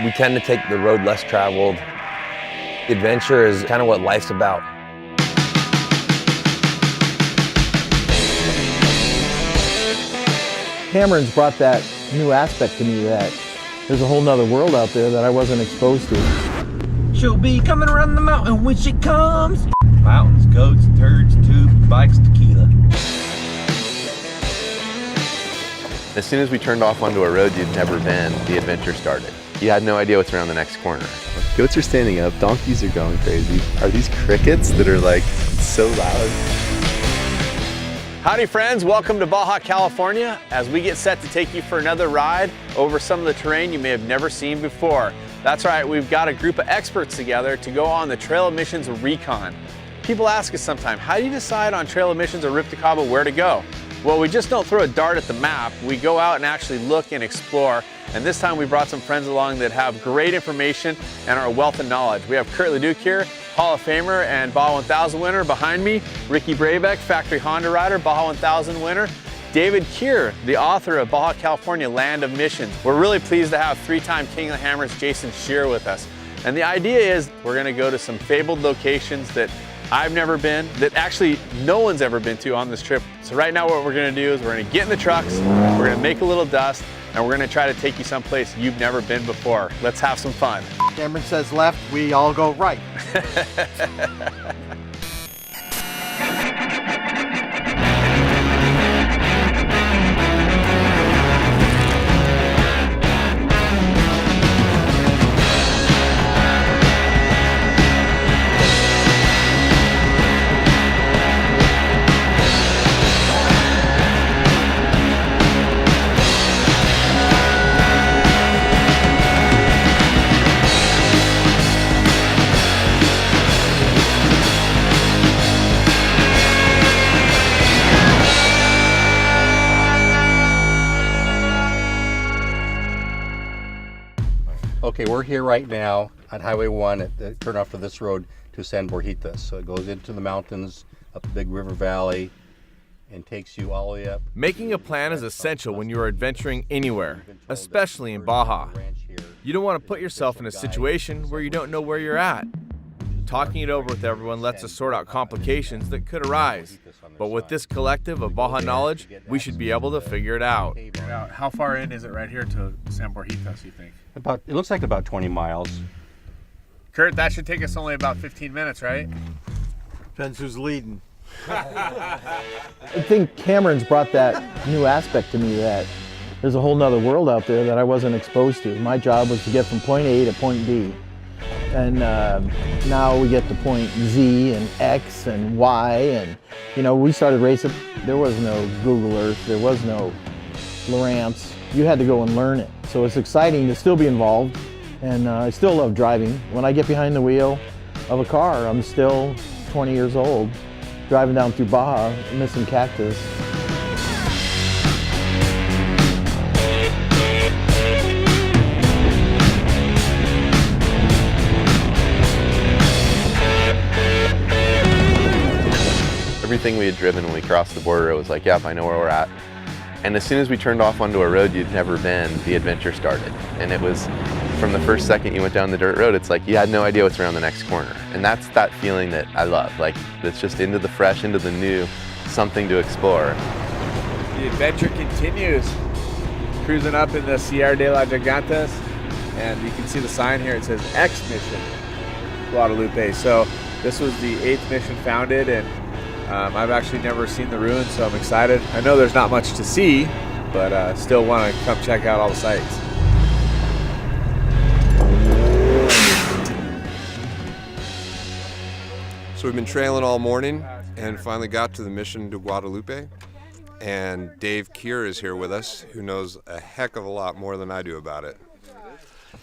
We tend to take the road less traveled. Adventure is kind of what life's about. Cameron's brought that new aspect to me that there's a whole nother world out there that I wasn't exposed to. She'll be coming around the mountain when she comes. Mountains, goats, turds, tubes, bikes, tequila. As soon as we turned off onto a road you'd never been, the adventure started. You had no idea what's around the next corner. Goats are standing up, donkeys are going crazy. Are these crickets that are like so loud? Howdy friends, welcome to Baja, California as we get set to take you for another ride over some of the terrain you may have never seen before. That's right, we've got a group of experts together to go on the Trail of Missions recon. People ask us sometimes, how do you decide on Trail of Missions or Rip to Cabo where to go? Well, we just don't throw a dart at the map, we go out and actually look and explore. And this time we brought some friends along that have great information and are a wealth of knowledge. We have David Kier, Hall of Famer and Baja 1000 winner behind me, Ricky Brabeck, factory Honda rider, Baja 1000 winner, David Kier, the author of Baja California, Land of Missions. We're really pleased to have three-time King of the Hammers, Jason Shear with us. And the idea is we're gonna go to some fabled locations that I've never been, that actually no one's ever been to on this trip. So right now what we're gonna do is we're gonna get in the trucks, we're gonna make a little dust, and we're gonna try to take you someplace you've never been before. Let's have some fun. Cameron says left, we all go right. Okay, we're here right now on Highway 1 at the turn off to this road to San Borjitas. So it goes into the mountains, up the big river valley, and takes you all the way up. Making a plan is essential when you are adventuring anywhere, especially in Baja. You don't want to put yourself in a situation where you don't know where you're at. Talking it over with everyone lets us sort out complications that could arise. But with this collective of Baja knowledge, we should be able to figure it out. How far in is it right here to San Borjitas, you think? It looks like about 20 miles. Kurt, that should take us only about 15 minutes, right? Depends who's leading. I think Cameron's brought that new aspect to me that there's a whole nother world out there that I wasn't exposed to. My job was to get from point A to point B. And now we get to point Z and X and Y, and you know, we started racing. There was no Google Earth, there was no Lowrance. You had to go and learn it. So it's exciting to still be involved, and I still love driving. When I get behind the wheel of a car, I'm still 20 years old, driving down through Baja, missing cactus. Everything we had driven when we crossed the border, it was like, yep, I know where we're at. And as soon as we turned off onto a road you'd never been, the adventure started. And it was, from the first second you went down the dirt road, it's like you had no idea what's around the next corner. And that's that feeling that I love. Like, it's just into the fresh, into the new, something to explore. The adventure continues. Cruising up in the Sierra de las Gigantes, and you can see the sign here, it says X Mission Guadalupe. So this was the 8th mission founded, and I've actually never seen the ruins, so I'm excited. I know there's not much to see, but still want to come check out all the sites. So we've been trailing all morning and finally got to the Mission de Guadalupe. And Dave Kier is here with us, who knows a heck of a lot more than I do about it.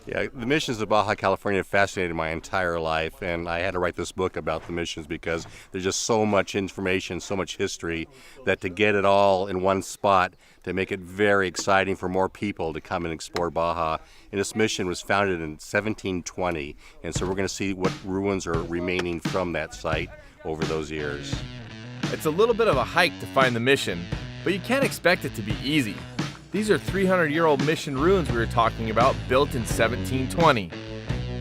Yeah, the missions of Baja California have fascinated my entire life, and I had to write this book about the missions because there's just so much information, so much history, that to get it all in one spot, to make it very exciting for more people to come and explore Baja. And this mission was founded in 1720, and so we're going to see what ruins are remaining from that site over those years. It's a little bit of a hike to find the mission, but you can't expect it to be easy. These are 300-year-old mission ruins we were talking about, built in 1720.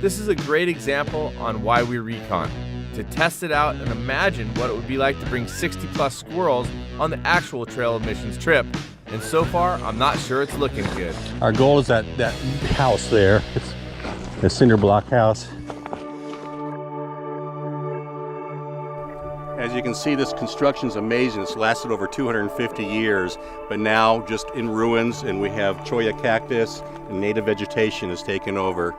This is a great example on why we recon, to test it out and imagine what it would be like to bring 60+ squirrels on the actual Trail of Missions trip. And so far, I'm not sure it's looking good. Our goal is that house there. It's the cinder block house. As you can see, this construction is amazing. It's lasted over 250 years, but now just in ruins, and we have cholla cactus and native vegetation has taken over.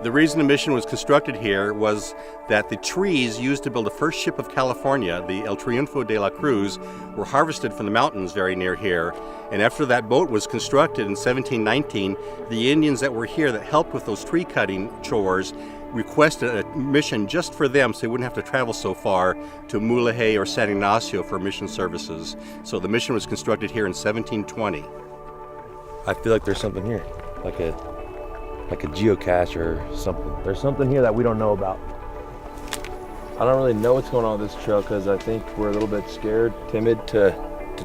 The reason the mission was constructed here was that the trees used to build the first ship of California, the El Triunfo de la Cruz, were harvested from the mountains very near here. And after that boat was constructed in 1719, the Indians that were here that helped with those tree cutting chores requested a mission just for them so they wouldn't have to travel so far to Mulegé or San Ignacio for mission services. So the mission was constructed here in 1720. I feel like there's something here, like a geocache or something. There's something here that we don't know about. I don't really know what's going on with this trail because I think we're a little bit scared, timid to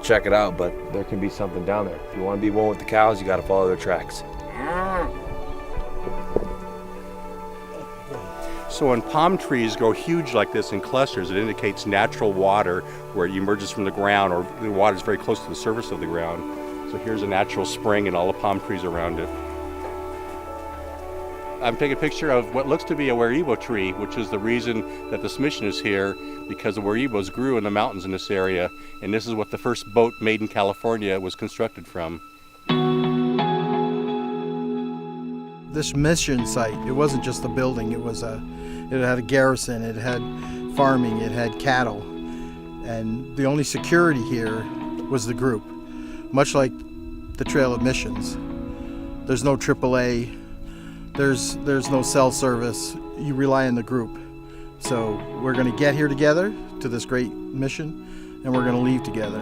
check it out, but there can be something down there. If you want to be one with the cows, you got to follow their tracks. So when palm trees grow huge like this in clusters, it indicates natural water where it emerges from the ground, or the water is very close to the surface of the ground. So here's a natural spring and all the palm trees around it. I'm taking a picture of what looks to be a huaribo tree, which is the reason that this mission is here, because the huaribos grew in the mountains in this area, and this is what the first boat made in California was constructed from. This mission site, it wasn't just a building, it had a garrison, it had farming, it had cattle, and the only security here was the group. Much like the Trail of Missions, there's no AAA, there's no cell service. You rely on the group. So we're going to get here together to this great mission, and we're going to leave together.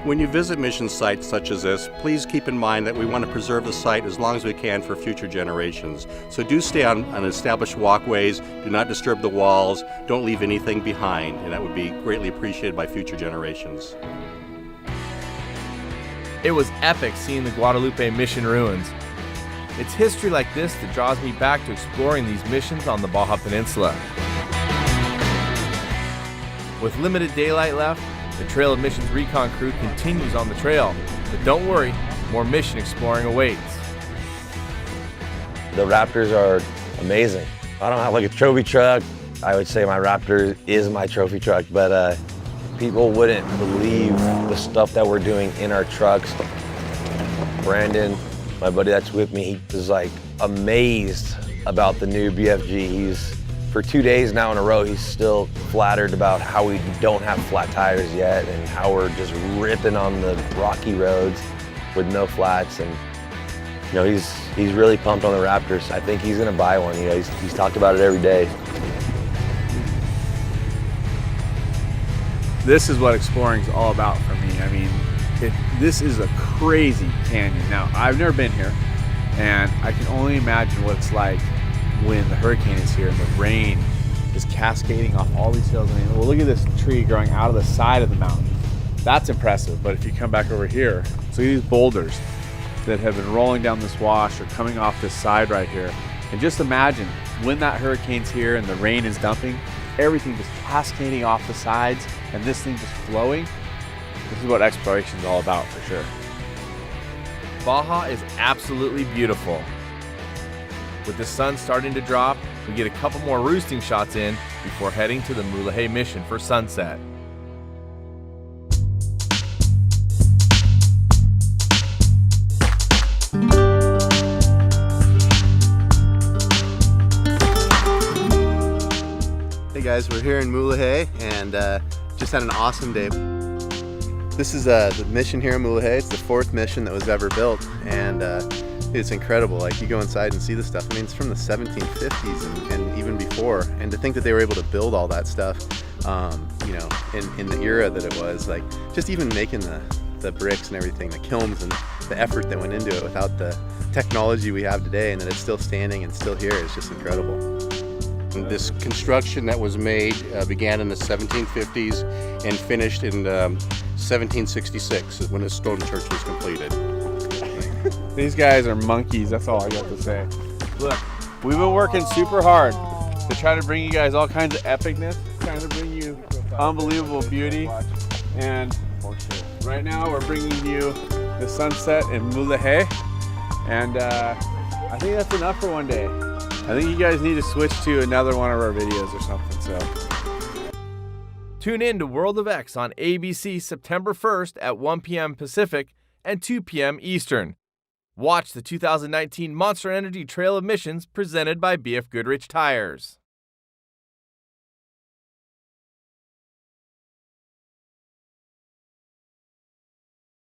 When you visit mission sites such as this, please keep in mind that we want to preserve the site as long as we can for future generations. So do stay on established walkways, do not disturb the walls, don't leave anything behind, and that would be greatly appreciated by future generations. It was epic seeing the Guadalupe mission ruins. It's history like this that draws me back to exploring these missions on the Baja Peninsula. With limited daylight left, the Trail of Missions recon crew continues on the trail. But don't worry, more mission exploring awaits. The Raptors are amazing. I don't have like a trophy truck. I would say my Raptor is my trophy truck, but people wouldn't believe the stuff that we're doing in our trucks. Brandon, my buddy that's with me, he was like amazed about the new BFG. For 2 days now in a row, he's still flattered about how we don't have flat tires yet and how we're just ripping on the rocky roads with no flats. And you know, he's really pumped on the Raptors. I think he's gonna buy one. You know, he's talked about it every day. This is what exploring is all about for me. I mean, this is a crazy canyon. Now, I've never been here, and I can only imagine what it's like when the hurricane is here and the rain is cascading off all these hills. I mean, well, look at this tree growing out of the side of the mountain. That's impressive, but if you come back over here, so these boulders that have been rolling down this wash or coming off this side right here, and just imagine when that hurricane's here and the rain is dumping, everything just cascading off the sides and this thing just flowing. This is what exploration is all about for sure. Baja is absolutely beautiful. With the sun starting to drop, we get a couple more roosting shots in before heading to the Mulegé mission for sunset. Hey guys, we're here in Mulegé and just had an awesome day. This is the mission here in Mulegé. It's the 4th mission that was ever built, and it's incredible. Like, you go inside and see the stuff. I mean, it's from the 1750s and even before. And to think that they were able to build all that stuff, you know, in the era that it was, like, just even making the bricks and everything, the kilns and the effort that went into it without the technology we have today, and that it's still standing and still here is just incredible. This construction that was made began in the 1750s and finished in 1766 when the stone church was completed. These guys are monkeys, that's all I got to say. Look, we've been working super hard to try to bring you guys all kinds of epicness, trying to bring you unbelievable beauty. And right now we're bringing you the sunset in Mulahe. And I think that's enough for one day. I think you guys need to switch to another one of our videos or something, so. Tune in to World of X on ABC September 1st at 1 p.m. Pacific and 2 p.m. Eastern. Watch the 2019 Monster Energy Trail of Missions presented by BF Goodrich Tires.